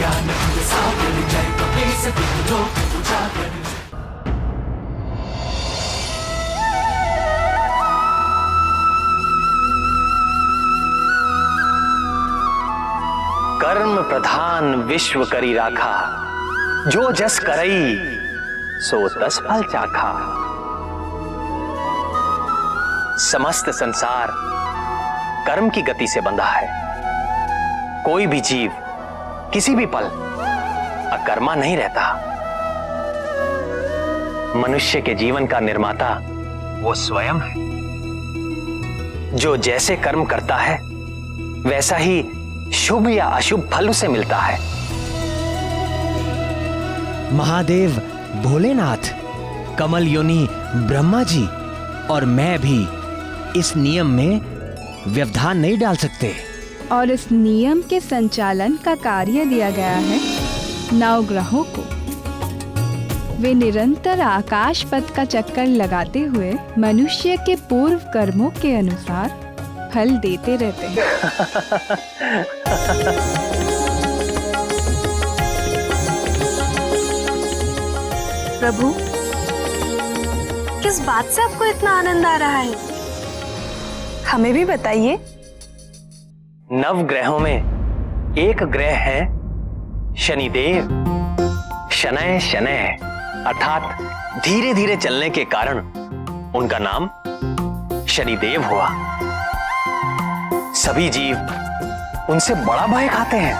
ज्ञान सागर जय कपीस तिमिर लोक उजागर। कर्म प्रधान विश्व करी राखा, जो जस करई सो तस फल चाखा। समस्त संसार कर्म की गति से बंधा है। कोई भी जीव किसी भी पल अकर्मा नहीं रहता। मनुष्य के जीवन का निर्माता वो स्वयं है। जो जैसे कर्म करता है वैसा ही शुभ या अशुभ फल उसे मिलता है। महादेव भोलेनाथ, कमल योनि ब्रह्मा जी और मैं भी इस नियम में व्यवधान नहीं डाल सकते। और इस नियम के संचालन का कार्य दिया गया है नवग्रहों को। वे निरंतर आकाश पथ का चक्कर लगाते हुए मनुष्य के पूर्व कर्मों के अनुसार फल देते रहते हैं। प्रभु, किस बात से आपको इतना आनंद आ रहा है? हमें भी बताइए। नवग्रहों में एक ग्रह है शनिदेव। शनय शनय अर्थात धीरे धीरे चलने के कारण उनका नाम शनिदेव हुआ। सभी जीव उनसे बड़ा भय खाते हैं।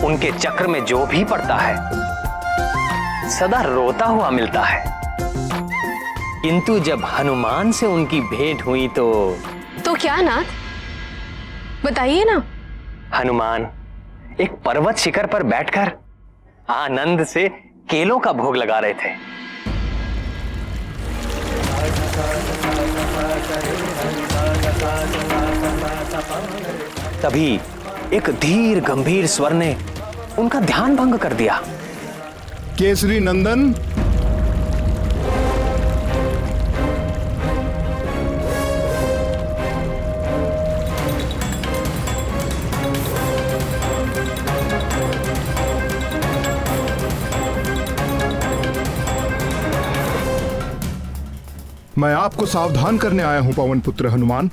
उनके चक्र में जो भी पड़ता है सदा रोता हुआ मिलता है। किंतु जब हनुमान से उनकी भेंट हुई तो क्या नाथ, बताइए ना। हनुमान एक पर्वत शिखर पर बैठकर आनंद से केलों का भोग लगा रहे थे। तभी एक धीर गंभीर स्वर ने उनका ध्यान भंग कर दिया। केसरी नंदन, मैं आपको सावधान करने आया हूं पवन पुत्र हनुमान।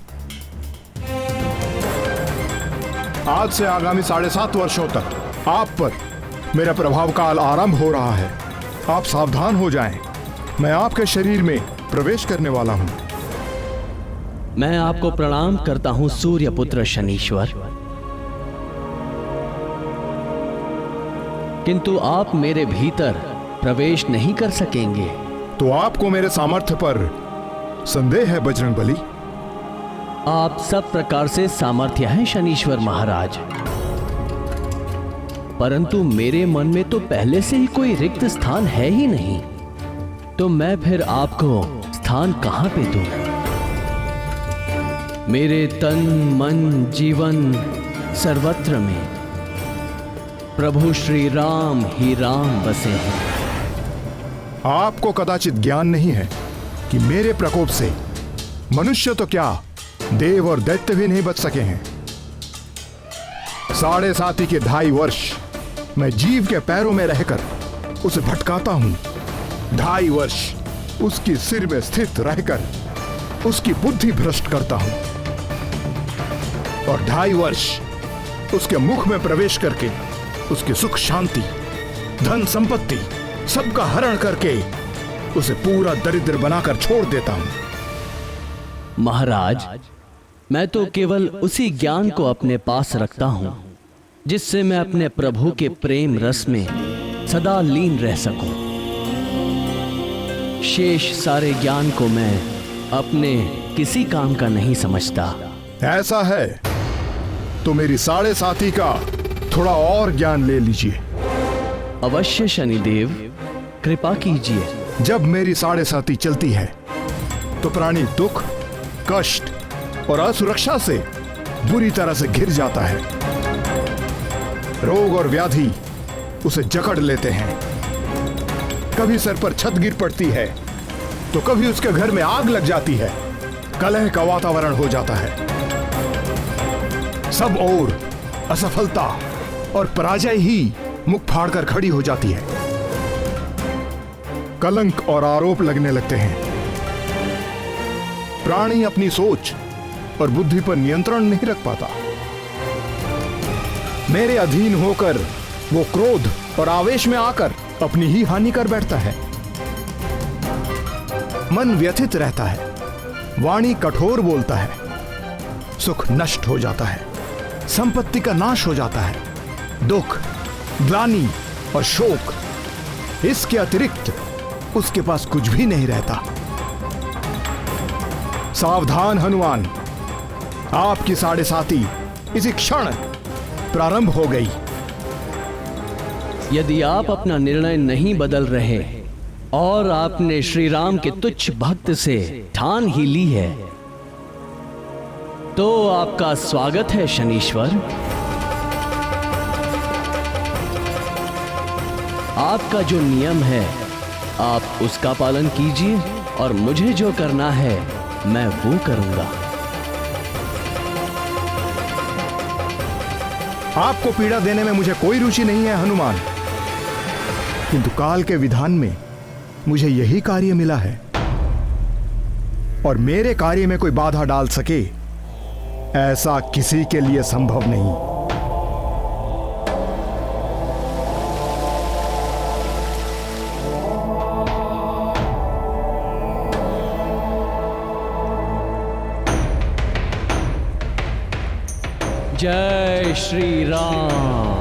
आज से आगामी 7.5 वर्षों तक आप पर मेरा प्रभाव काल आरंभ हो रहा है। आप सावधान हो जाएं। मैं आपके शरीर में प्रवेश करने वाला हूं। मैं आपको प्रणाम करता हूं सूर्य पुत्र शनीश्वर, किंतु आप मेरे भीतर प्रवेश नहीं कर सकेंगे। तो आपको मेरे सामर्थ्य पर संदेह है बजरंगबली? आप सब प्रकार से सामर्थ्य हैं शनीश्वर महाराज, परंतु मेरे मन में तो पहले से ही कोई रिक्त स्थान है ही नहीं। तो मैं फिर आपको स्थान कहां पे दूं? मेरे तन मन जीवन सर्वत्र में प्रभु श्री राम ही राम बसे हैं। आपको कदाचित ज्ञान नहीं है कि मेरे प्रकोप से मनुष्य तो क्या देव और दैत्य भी नहीं बच सके हैं। 7.5 के 2.5 वर्ष मैं जीव के पैरों में रहकर उसे भटकाता हूं। 2.5 वर्ष उसकी सिर में स्थित रहकर उसकी बुद्धि भ्रष्ट करता हूं और 2.5 वर्ष उसके मुख में प्रवेश करके उसकी सुख शांति धन संपत्ति सबका हरण करके उसे पूरा दरिद्र बनाकर छोड़ देता हूं। महाराज, मैं तो केवल उसी ज्ञान को अपने पास रखता हूं जिससे मैं अपने प्रभु के प्रेम रस में सदा लीन रह सकूं। शेष सारे ज्ञान को मैं अपने किसी काम का नहीं समझता। ऐसा है तो मेरी 7.5 का थोड़ा और ज्ञान ले लीजिए। अवश्य शनिदेव, कृपा कीजिए। जब मेरी 7.5 चलती है तो प्राणी दुख कष्ट और असुरक्षा से बुरी तरह से घिर जाता है। रोग और व्याधि उसे जकड़ लेते हैं। कभी सर पर छत गिर पड़ती है तो कभी उसके घर में आग लग जाती है। कलह का वातावरण हो जाता है। सब ओर असफलता और पराजय ही मुख फाड़कर खड़ी हो जाती है। कलंक और आरोप लगने लगते हैं। प्राणी अपनी सोच और बुद्धि पर नियंत्रण नहीं रख पाता। मेरे अधीन होकर वो क्रोध और आवेश में आकर अपनी ही हानि कर बैठता है। मन व्यथित रहता है, वाणी कठोर बोलता है, सुख नष्ट हो जाता है, संपत्ति का नाश हो जाता है, दुख, ग्लानि और शोक, इसके अतिरिक्त उसके पास कुछ भी नहीं रहता। सावधान हनुमान, आपकी 7.5 इसी क्षण प्रारंभ हो गई। यदि आप अपना निर्णय नहीं बदल रहे और आपने श्री राम के तुच्छ भक्त से ठान ही ली है, तो आपका स्वागत है शनीश्वर। आपका जो नियम है आप उसका पालन कीजिए और मुझे जो करना है मैं वो करूंगा। आपको पीड़ा देने में मुझे कोई रुचि नहीं है हनुमान, किंतु काल के विधान में मुझे यही कार्य मिला है और मेरे कार्य में कोई बाधा डाल सके ऐसा किसी के लिए संभव नहीं। जय श्री राम,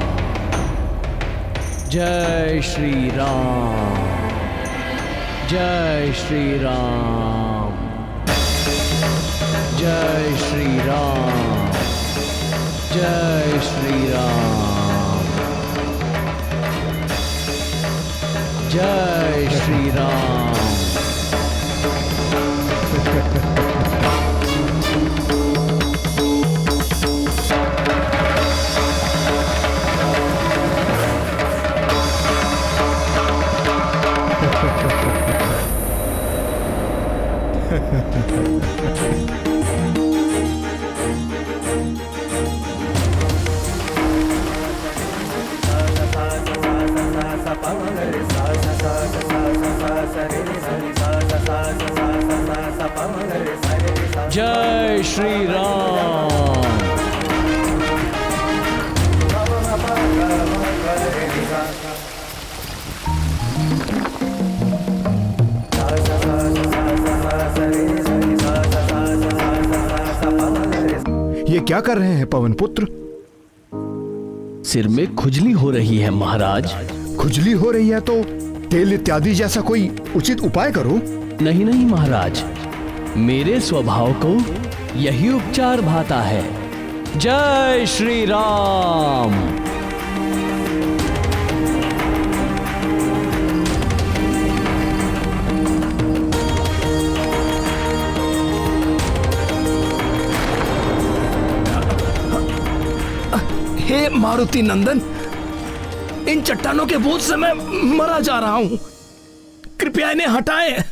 जय श्री राम, जय श्री राम, जय श्री राम, जय श्री राम, जय श्री राम। जय श्री राम। ये क्या कर रहे हैं पवन पुत्र? सिर में खुजली हो रही है महाराज। खुजली हो रही है तो तेल इत्यादि जैसा कोई उचित उपाय करो। नहीं नहीं महाराज, मेरे स्वभाव को यही उपचार भाता है। जय श्री राम। हे मारुति नंदन, इन चट्टानों के बोझ से मैं मरा जा रहा हूं, कृपया इन्हें हटाएं।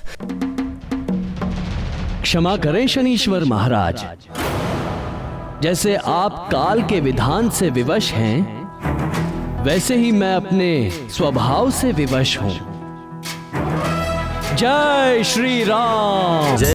क्षमा करें शनीश्वर महाराज, जैसे आप काल के विधान से विवश हैं, वैसे ही मैं अपने स्वभाव से विवश हूं। जय श्री राम।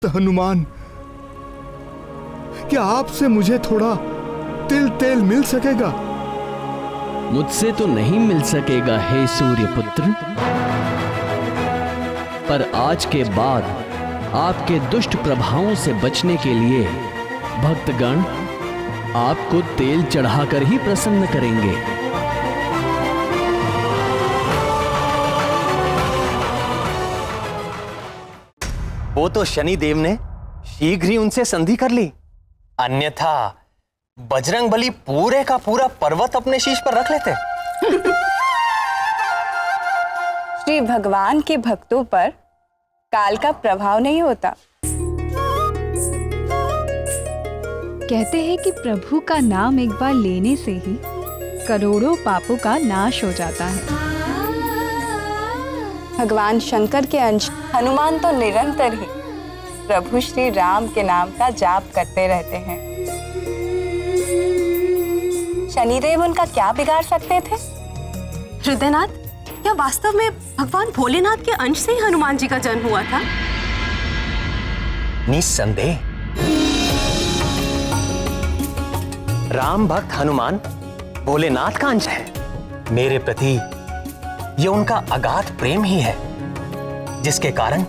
भक्त हनुमान, क्या आपसे मुझे थोड़ा तिल तेल मिल सकेगा? मुझसे तो नहीं मिल सकेगा हे सूर्यपुत्र, पर आज के बाद आपके दुष्ट प्रभावों से बचने के लिए भक्तगण आपको तेल चढ़ाकर ही प्रसन्न करेंगे। वो तो शनिदेव ने शीघ्र ही उनसे संधि कर ली, अन्यथा बजरंगबली पूरे का पूरा पर्वत अपने शीश पर रख लेते। श्री भगवान के भक्तों पर काल का प्रभाव नहीं होता। कहते हैं कि प्रभु का नाम एक बार लेने से ही करोड़ों पापों का नाश हो जाता है। भगवान शंकर के अंश हनुमान तो निरंतर ही प्रभु श्री राम के नाम का जाप करते रहते हैं। शनिदेव उनका क्या बिगाड़ सकते थे? हृदयनाथ, क्या वास्तव में भगवान भोलेनाथ के अंश से ही हनुमान जी का जन्म हुआ था? निस्संदेह राम भक्त हनुमान भोलेनाथ का अंश है। मेरे प्रति ये उनका अगाध प्रेम ही है, जिसके कारण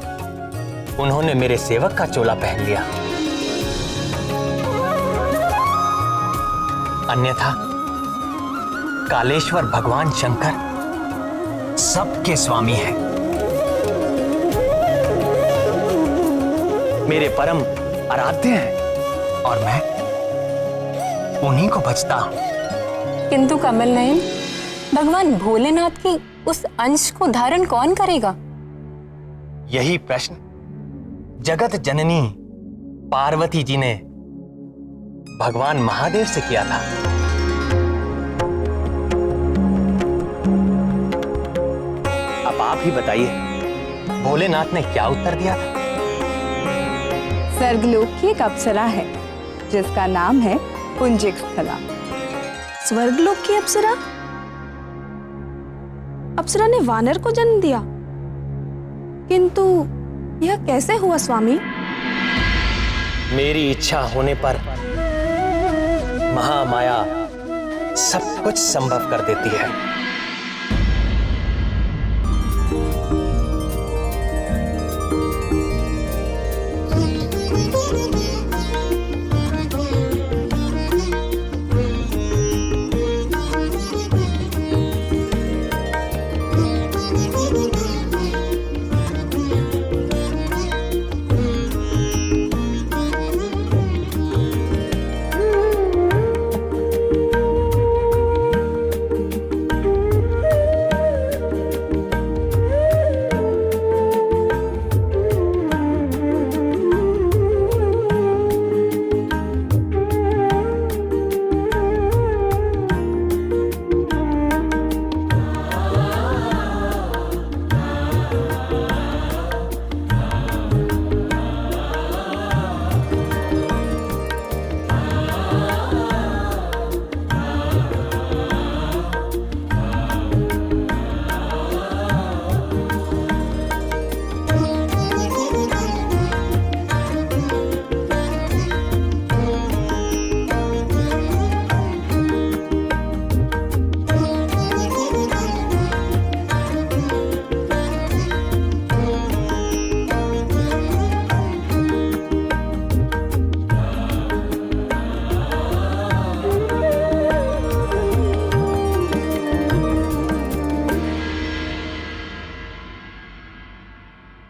उन्होंने मेरे सेवक का चोला पहन लिया। अन्यथा कालेश्वर भगवान शंकर सबके स्वामी हैं, मेरे परम आराध्य हैं और मैं उन्हीं को भजता हूं। किंतु कमल नयन, भगवान भोलेनाथ की उस अंश को धारण कौन करेगा? यही प्रश्न जगत जननी पार्वती जी ने भगवान महादेव से किया था। अब आप ही बताइए, भोलेनाथ ने क्या उत्तर दिया था? स्वर्गलोक की एक अप्सरा है जिसका नाम है पुंजिक स्थला। स्वर्गलोक की अप्सरा? अप्सरा ने वानर को जन्म दिया, किंतु यह कैसे हुआ स्वामी? मेरी इच्छा होने पर महामाया सब कुछ संभव कर देती है।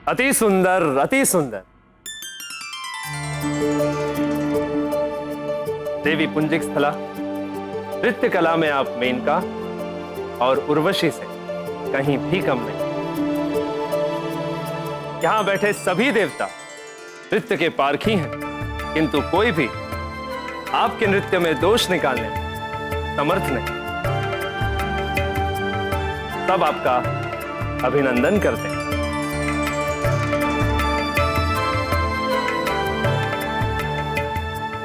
अति सुंदर, अति सुंदर। देवी पुंजिक स्थला, नृत्य कला में आप मेनका और उर्वशी से कहीं भी कम नहीं। यहां बैठे सभी देवता नृत्य के पारखी हैं, किंतु कोई भी आपके नृत्य में दोष निकालने में समर्थ नहीं। सब आपका अभिनंदन करते हैं।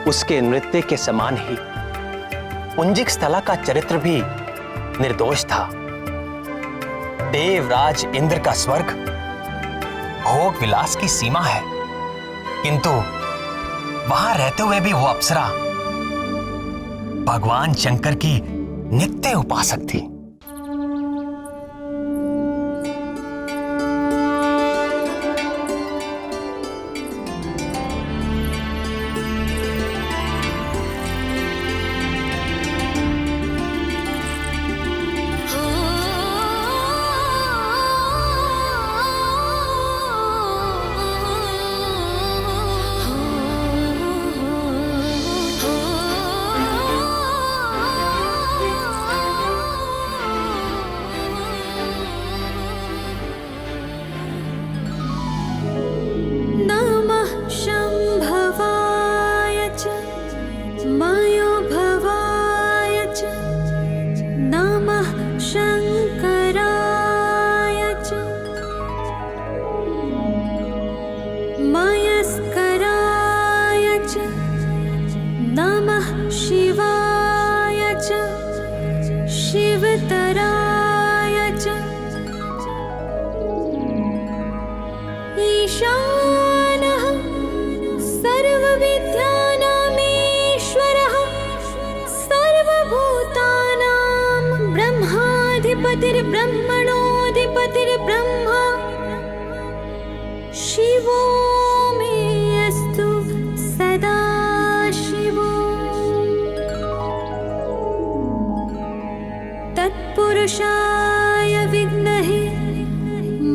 उसके नृत्य के समान ही पुंजिक स्थला का चरित्र भी निर्दोष था। देवराज इंद्र का स्वर्ग भोग विलास की सीमा है, किंतु वहां रहते हुए भी वो अप्सरा भगवान शंकर की नित्य उपासक थी। ईशानः सर्वविद्यानामीश्वरः सर्वभूतानां ब्रह्माधिपतिर्ब्रह्मणोऽधिपतिर्ब्रह्मा शिवो मे अस्तु सदा शिवो। तत्पुरुषाय विद्महे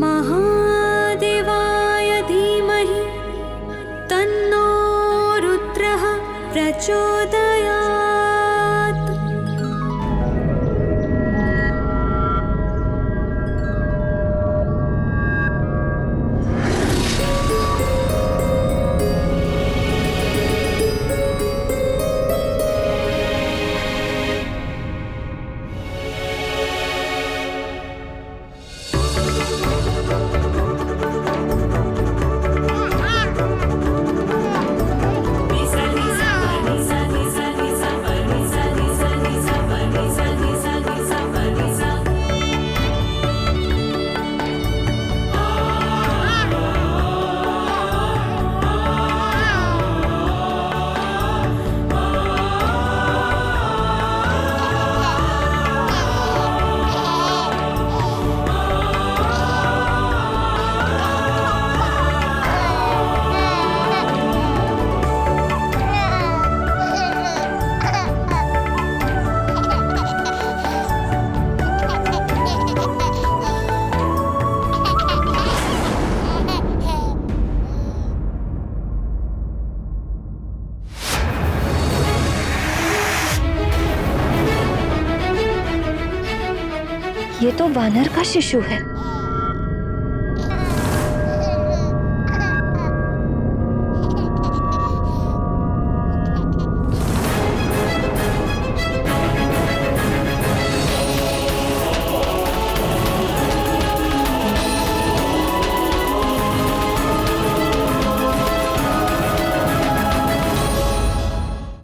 महादेवाय धीमहि तन्नो रुद्रः प्रचोदयात्। ये तो वानर का शिशु है।